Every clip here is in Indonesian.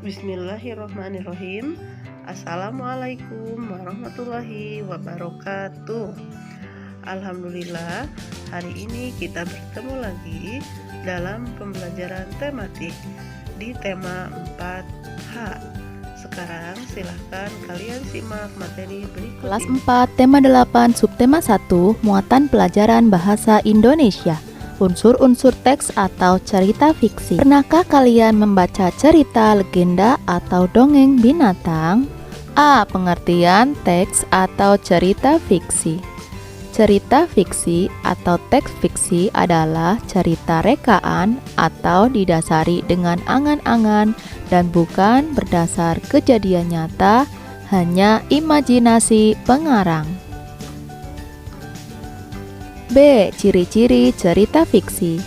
Bismillahirrohmanirrohim. Assalamualaikum warahmatullahi wabarakatuh. Alhamdulillah, hari ini kita bertemu lagi dalam pembelajaran tematik di tema 4H. Sekarang silahkan kalian simak materi berikut Kelas ini. 4, tema 8, subtema 1, muatan pelajaran bahasa Indonesia. Unsur-unsur teks atau cerita fiksi. Pernahkah kalian membaca cerita, legenda, atau dongeng binatang? A. Pengertian teks atau cerita fiksi. Cerita fiksi atau teks fiksi adalah cerita rekaan atau didasari dengan angan-angan dan bukan berdasar kejadian nyata, hanya imajinasi pengarang. B. Ciri-ciri cerita fiksi.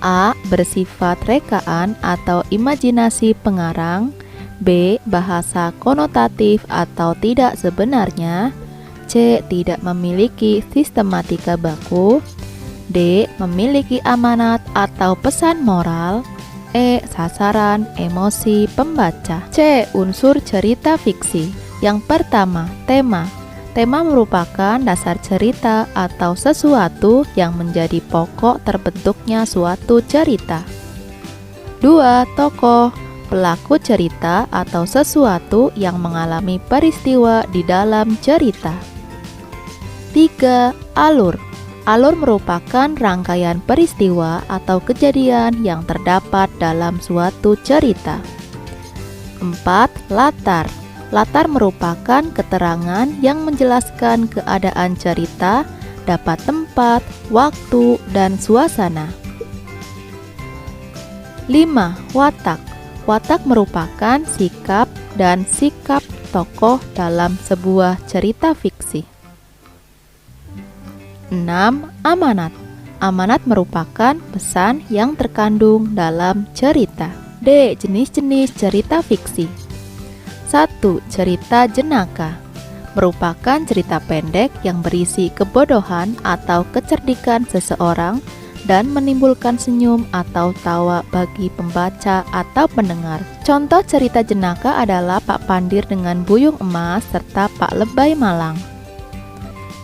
A. Bersifat rekaan atau imajinasi pengarang. B. Bahasa konotatif atau tidak sebenarnya. C. Tidak memiliki sistematika baku. D. Memiliki amanat atau pesan moral. E. Sasaran emosi pembaca. C. Unsur cerita fiksi. Yang pertama, tema. Tema merupakan dasar cerita atau sesuatu yang menjadi pokok terbentuknya suatu cerita. 2. Tokoh, pelaku cerita atau sesuatu yang mengalami peristiwa di dalam cerita. 3. Alur. Alur merupakan rangkaian peristiwa atau kejadian yang terdapat dalam suatu cerita. 4. Latar. Latar merupakan keterangan yang menjelaskan keadaan cerita, dapat tempat, waktu, dan suasana. 5. Watak. Watak merupakan sikap dan sikap tokoh dalam sebuah cerita fiksi. 6. Amanat. Amanat merupakan pesan yang terkandung dalam cerita. D. Jenis-jenis cerita fiksi. 1. Cerita jenaka. Merupakan cerita pendek yang berisi kebodohan atau kecerdikan seseorang dan menimbulkan senyum atau tawa bagi pembaca atau pendengar. Contoh cerita jenaka adalah Pak Pandir dengan Buyung Emas serta Pak Lebay Malang.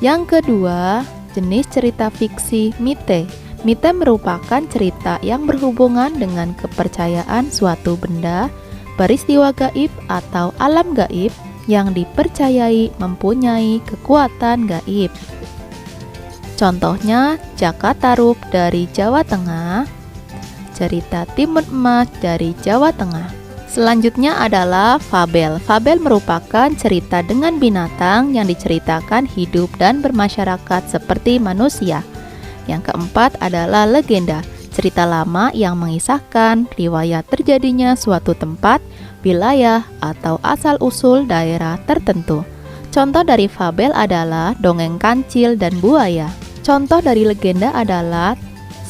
Yang kedua, jenis cerita fiksi mite. Mite merupakan cerita yang berhubungan dengan kepercayaan suatu benda, peristiwa gaib atau alam gaib yang dipercayai mempunyai kekuatan gaib. Contohnya Jaka Tarub dari Jawa Tengah, cerita Timun Emas dari Jawa Tengah. Selanjutnya adalah fabel. Fabel merupakan cerita dengan binatang yang diceritakan hidup dan bermasyarakat seperti manusia. Yang keempat adalah legenda. Cerita lama yang mengisahkan riwayat terjadinya suatu tempat, wilayah, atau asal-usul daerah tertentu. Contoh dari fabel adalah dongeng kancil dan buaya. Contoh dari legenda adalah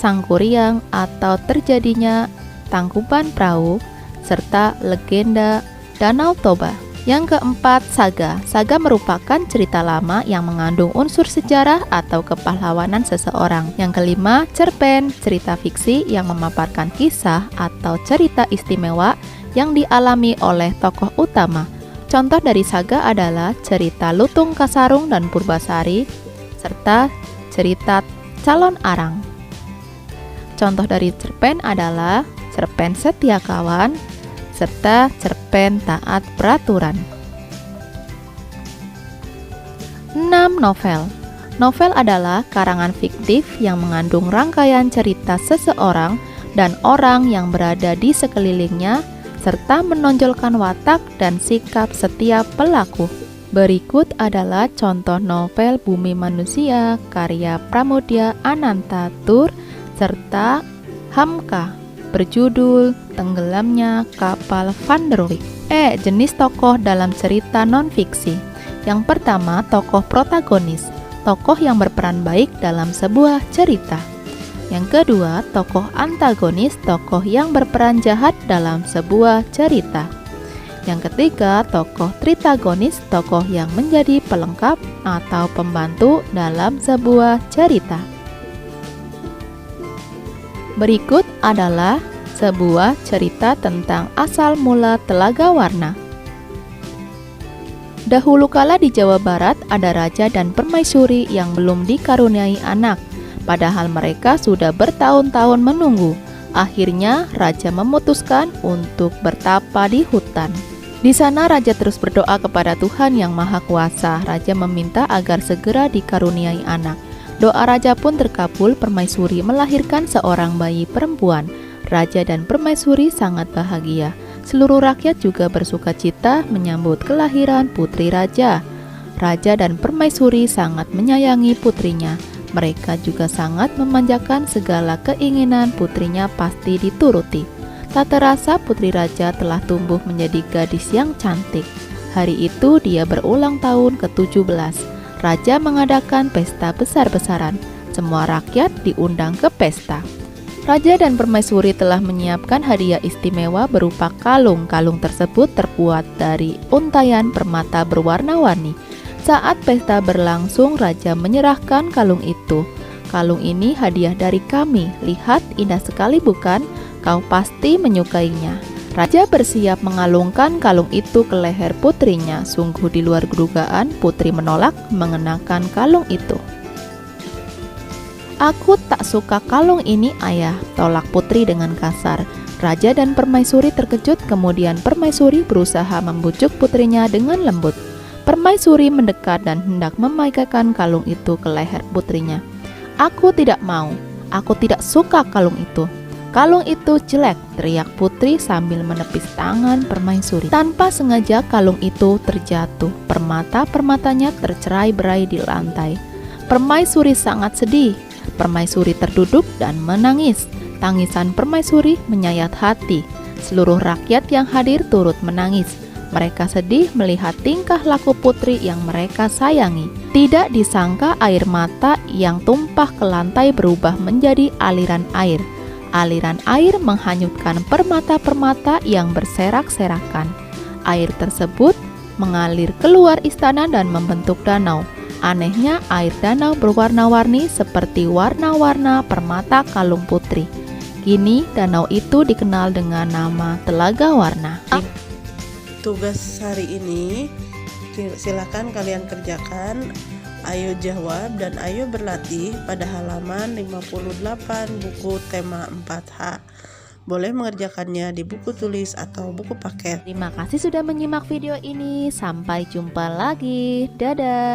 Sangkuriang atau terjadinya tangkuban perahu, serta legenda Danau Toba. Yang keempat, saga. Saga merupakan cerita lama yang mengandung unsur sejarah atau kepahlawanan seseorang. Yang kelima, cerpen, cerita fiksi yang memaparkan kisah atau cerita istimewa yang dialami oleh tokoh utama. Contoh dari saga adalah cerita Lutung Kasarung dan Purbasari, serta cerita Calon Arang. Contoh dari cerpen adalah cerpen Setia Kawan, serta cerpen Taat Peraturan. 6. Novel. Novel adalah karangan fiktif yang mengandung rangkaian cerita seseorang dan orang yang berada di sekelilingnya, serta menonjolkan watak dan sikap setiap pelaku. Berikut adalah contoh novel Bumi Manusia karya Pramoedya Anantatur serta Hamka berjudul Tenggelamnya Kapal Van der Wijk. E. Jenis tokoh dalam cerita non-fiksi. Yang pertama, tokoh protagonis, tokoh yang berperan baik dalam sebuah cerita. Yang kedua, tokoh antagonis, tokoh yang berperan jahat dalam sebuah cerita. Yang ketiga, tokoh tritagonis, tokoh yang menjadi pelengkap atau pembantu dalam sebuah cerita. Berikut adalah sebuah cerita tentang asal mula Telaga Warna. Dahulu kala di Jawa Barat ada raja dan permaisuri yang belum dikaruniai anak, padahal mereka sudah bertahun-tahun menunggu. Akhirnya raja memutuskan untuk bertapa di hutan. Di sana raja terus berdoa kepada Tuhan yang Maha Kuasa. Raja meminta agar segera dikaruniai anak. Doa raja pun terkabul, permaisuri melahirkan seorang bayi perempuan. Raja dan permaisuri sangat bahagia. Seluruh rakyat juga bersukacita menyambut kelahiran putri raja. Raja dan permaisuri sangat menyayangi putrinya. Mereka juga sangat memanjakan, segala keinginan putrinya pasti dituruti. Tak terasa putri raja telah tumbuh menjadi gadis yang cantik. Hari itu dia berulang tahun ke-17. Raja mengadakan pesta besar-besaran. Semua rakyat diundang ke pesta. Raja dan permaisuri telah menyiapkan hadiah istimewa berupa kalung. Kalung tersebut terbuat dari untaian permata berwarna-warni. Saat pesta berlangsung, raja menyerahkan kalung itu. Kalung ini hadiah dari kami. Lihat, indah sekali bukan? Kau pasti menyukainya. Raja bersiap mengalungkan kalung itu ke leher putrinya. Sungguh di luar dugaan, putri menolak mengenakan kalung itu. Aku tak suka kalung ini, ayah, tolak putri dengan kasar. Raja dan permaisuri terkejut, kemudian permaisuri berusaha membujuk putrinya dengan lembut. Permaisuri mendekat dan hendak memakaikan kalung itu ke leher putrinya. Aku tidak mau, aku tidak suka kalung itu. Kalung itu jelek, teriak putri sambil menepis tangan permaisuri. Tanpa sengaja kalung itu terjatuh, permata-permatanya tercerai-berai di lantai. Permaisuri sangat sedih, permaisuri terduduk dan menangis. Tangisan permaisuri menyayat hati. Seluruh rakyat yang hadir turut menangis. Mereka sedih melihat tingkah laku putri yang mereka sayangi. Tidak disangka air mata yang tumpah ke lantai berubah menjadi aliran air. Aliran air menghanyutkan permata-permata yang berserak-serakan. Air tersebut mengalir keluar istana dan membentuk danau. Anehnya, air danau berwarna-warni seperti warna-warna permata kalung putri. Kini danau itu dikenal dengan nama Telaga Warna. Tugas hari ini silakan kalian kerjakan. Ayo jawab dan ayo berlatih pada halaman 58 buku tema 4H. Boleh mengerjakannya di buku tulis atau buku paket. Terima kasih sudah menyimak video ini. Sampai jumpa lagi. Dadah.